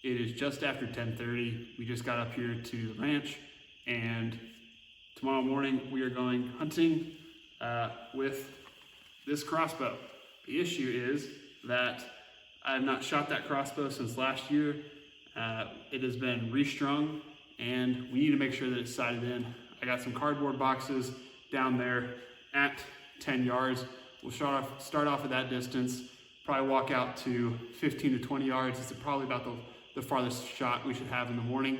It is just after 10:30. We just got up here to the ranch, and tomorrow morning we are going hunting with this crossbow. The issue is that I have not shot that crossbow since last year. It has been restrung, and we need to make sure that it's sighted in. I got some cardboard boxes down there at 10 yards. We'll start off at that distance, probably walk out to 15 to 20 yards. It's probably about the farthest shot we should have in the morning.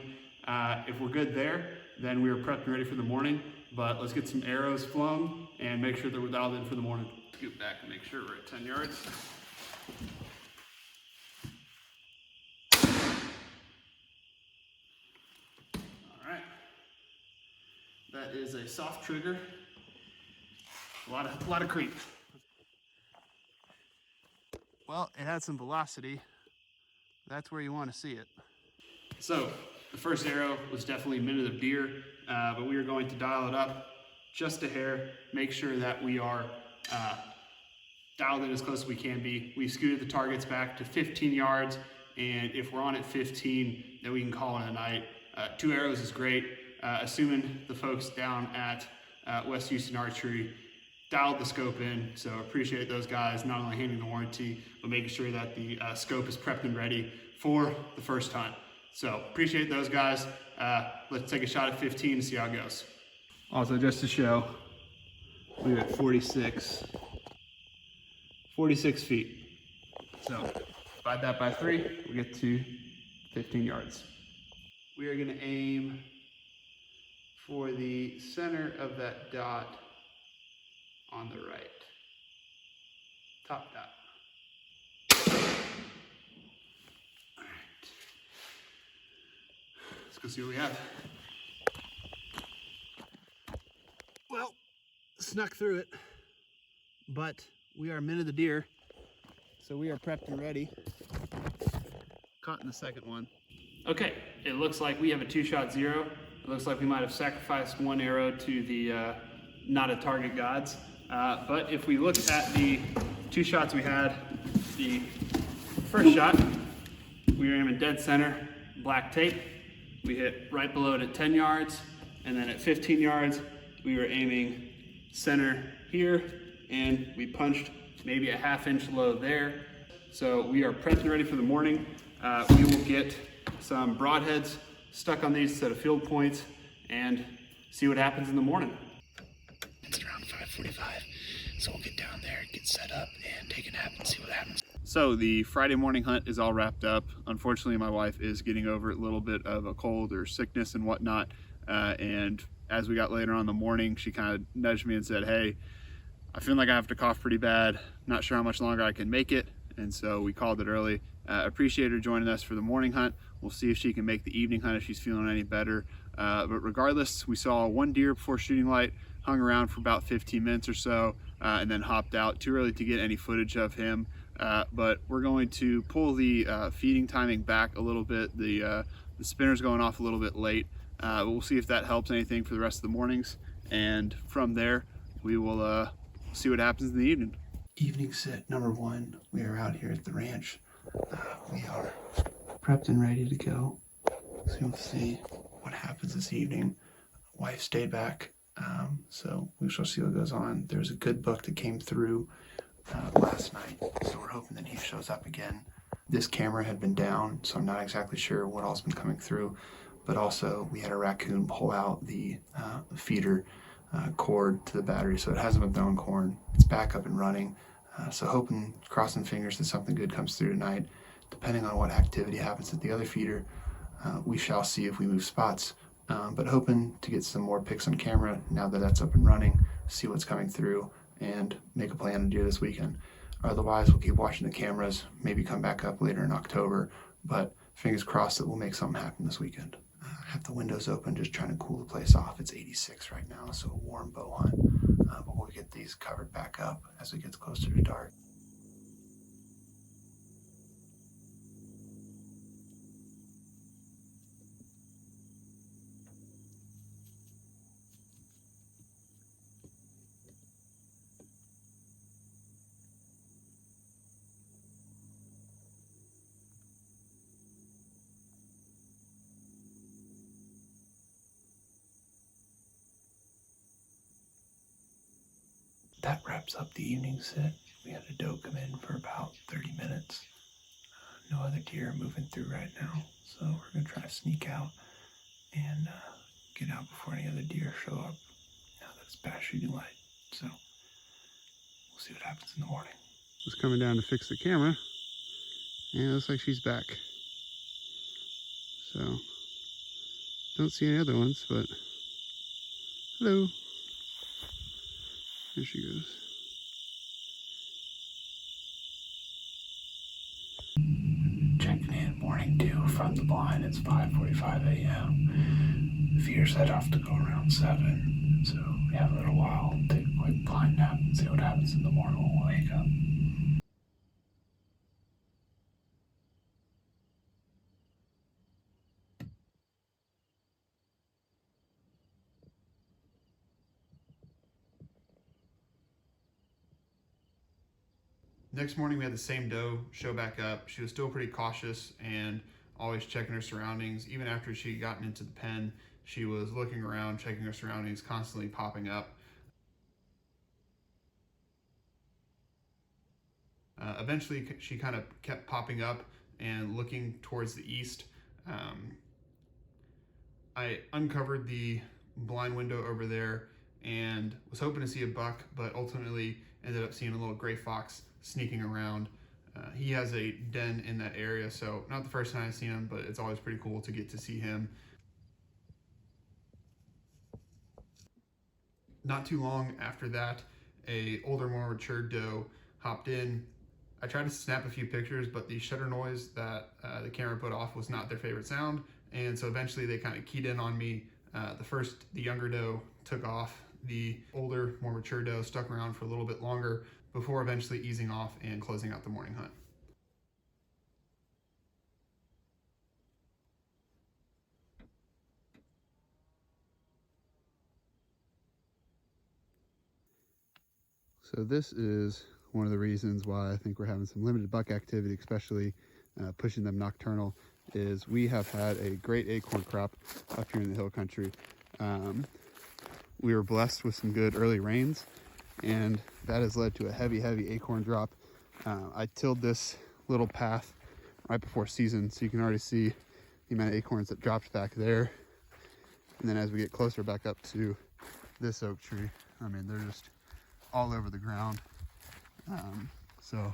If we're good there, then we are prepped and ready for the morning, but let's get some arrows flown and make sure that we're dialed in for the morning. Scoot back and make sure we're at 10 yards. All right, that is a soft trigger. A lot of creep. Well, it had some velocity. That's where you want to see it. So the first arrow was definitely minute of deer, but we are going to dial it up just a hair, make sure that we are dialed in as close as we can be. We scooted the targets back to 15 yards, and if we're on at 15, then we can call it a night. 2 arrows is great, assuming the folks down at West Houston Archery dialed the scope in, so appreciate those guys not only handing the warranty, but making sure that the scope is prepped and ready for the first time. So appreciate those guys. Let's take a shot at 15 and see how it goes. Also, just to show, we're at 46 feet. So divide that by 3, we get to 15 yards. We are gonna aim for the center of that dot on the right. Top dot. All right. Let's go see what we have. Well, snuck through it, but we are minute the deer, so we are prepped and ready. Caught in the second one. Okay, it looks like we have a 2-shot 0. It looks like we might have sacrificed 1 arrow to the not a target gods. But if we look at the 2 shots we had, the first shot, we were aiming dead center, black tape. We hit right below it at 10 yards. And then at 15 yards, we were aiming center here, and we punched maybe a 1/2 inch low there. So we are prepped and ready for the morning. We will get some broadheads stuck on these set of field points and see what happens in the morning. It's around 5:45, so we'll get down there, get set up, and take a nap and see what happens. So the Friday morning hunt is all wrapped up. Unfortunately, my wife is getting over a little bit of a cold or sickness and whatnot, and as we got later on in the morning, she kind of nudged me and said, hey, I feel like I have to cough pretty bad. Not sure how much longer I can make it, and so we called it early. Appreciate her joining us for the morning hunt. We'll see if she can make the evening hunt if she's feeling any better. But regardless, we saw 1 deer before shooting light, hung around for about 15 minutes or so, and then hopped out. Too early to get any footage of him, but we're going to pull the feeding timing back a little bit. The spinner's going off a little bit late. We'll see if that helps anything for the rest of the mornings, and from there we will see what happens in the evening. Evening set number 1. We are out here at the ranch. We are prepped and ready to go. So we'll see what happens this evening. Wife stayed back, so we shall see what goes on. There's a good buck that came through last night, so we're hoping that he shows up again. This camera had been down, so I'm not exactly sure what all's been coming through, but also we had a raccoon pull out the feeder cord to the battery, so it hasn't been throwing corn. It's back up and running, so hoping, crossing fingers that something good comes through tonight. Depending on what activity happens at the other feeder, we shall see if we move spots, but hoping to get some more pics on camera now that that's up and running, see what's coming through, and make a plan to do this weekend. Otherwise, we'll keep watching the cameras, maybe come back up later in October, but fingers crossed that we'll make something happen this weekend. I have the windows open, just trying to cool the place off. It's 86 right now, so a warm bow hunt, but we'll get these covered back up as it gets closer to dark. that wraps up the evening sit. We had a doe come in for about 30 minutes. No other deer moving through right now, so we're gonna try to sneak out and get out before any other deer show up now that it's past shooting light. So we'll see what happens in the morning. Was coming down to fix the camera, and it looks like she's back. So don't see any other ones, but hello. There she goes. Checking in, morning dew from the blind. It's 5:45 a.m. The feeder's head off to go around 7, so we have a little while. Take a quick blind nap and see what happens in the morning when we wake up. Next morning we had the same doe show back up. She was still pretty cautious and always checking her surroundings. Even after she had gotten into the pen, she was looking around, checking her surroundings, constantly popping up. Eventually she kind of kept popping up and looking towards the east. I uncovered the blind window over there and was hoping to see a buck, but ultimately ended up seeing a little gray fox sneaking around. He has a den in that area, so not the first time I've seen him, but it's always pretty cool to get to see him. Not too long after that, a older, more mature doe hopped in. I tried to snap a few pictures, but the shutter noise that the camera put off was not their favorite sound, and so eventually they kind of keyed in on me. The younger doe took off. The older, more mature doe stuck around for a little bit longer before eventually easing off and closing out the morning hunt. So this is one of the reasons why I think we're having some limited buck activity, especially pushing them nocturnal, is we have had a great acorn crop up here in the hill country. We were blessed with some good early rains, and that has led to a heavy acorn drop. I tilled this little path right before season, so you can already see the amount of acorns that dropped back there. And then as we get closer back up to this oak tree, I mean, they're just all over the ground. So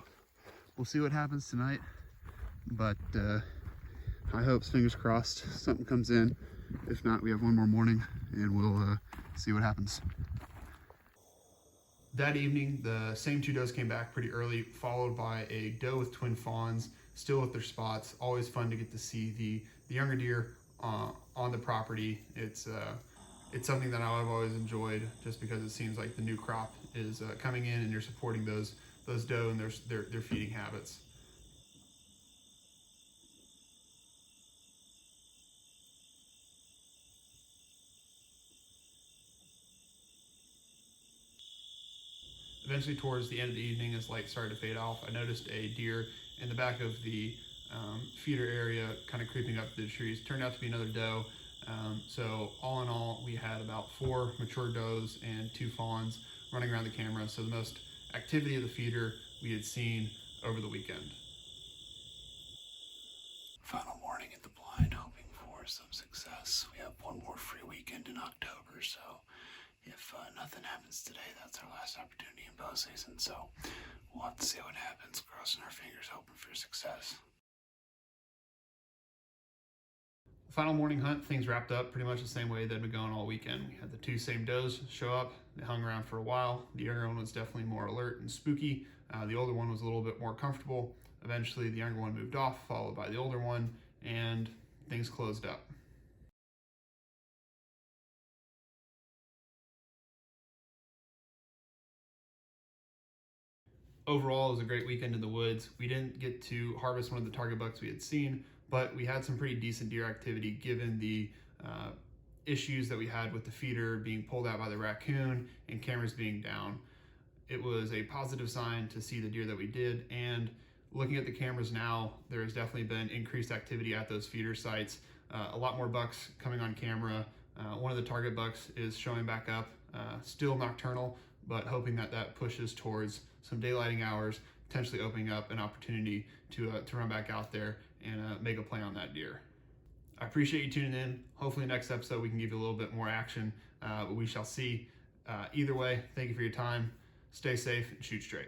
we'll see what happens tonight, but high hopes, fingers crossed, something comes in. If not, we have one more morning and we'll see what happens. That evening, the same two does came back pretty early, followed by a doe with twin fawns, still with their spots. Always fun to get to see the younger deer on the property. It's something that I've always enjoyed, just because it seems like the new crop is coming in and you're supporting those doe and their feeding habits. Eventually, towards the end of the evening, as light started to fade off, I noticed a deer in the back of the feeder area, kind of creeping up through the trees. Turned out to be another doe. So all in all, we had about 4 mature does and 2 fawns running around the camera. So the most activity of the feeder we had seen over the weekend. Final morning at the blind, hoping for some success. We have one more free weekend in October, so if nothing happens today, that's our last opportunity in bow season. So we'll have to see what happens, crossing our fingers, hoping for success. Final morning hunt, things wrapped up pretty much the same way they'd been going all weekend. We had the 2 same does show up. They hung around for a while. The younger one was definitely more alert and spooky. The older one was a little bit more comfortable. Eventually, the younger one moved off, followed by the older one, and things closed up. Overall, it was a great weekend in the woods. We didn't get to harvest one of the target bucks we had seen, but we had some pretty decent deer activity given the issues that we had with the feeder being pulled out by the raccoon and cameras being down. It was a positive sign to see the deer that we did, and looking at the cameras now, there has definitely been increased activity at those feeder sites. A lot more bucks coming on camera. One of the target bucks is showing back up, still nocturnal, but hoping that that pushes towards some daylighting hours, potentially opening up an opportunity to run back out there and make a play on that deer. I appreciate you tuning in. Hopefully next episode we can give you a little bit more action, but we shall see. Either way, thank you for your time. Stay safe and shoot straight.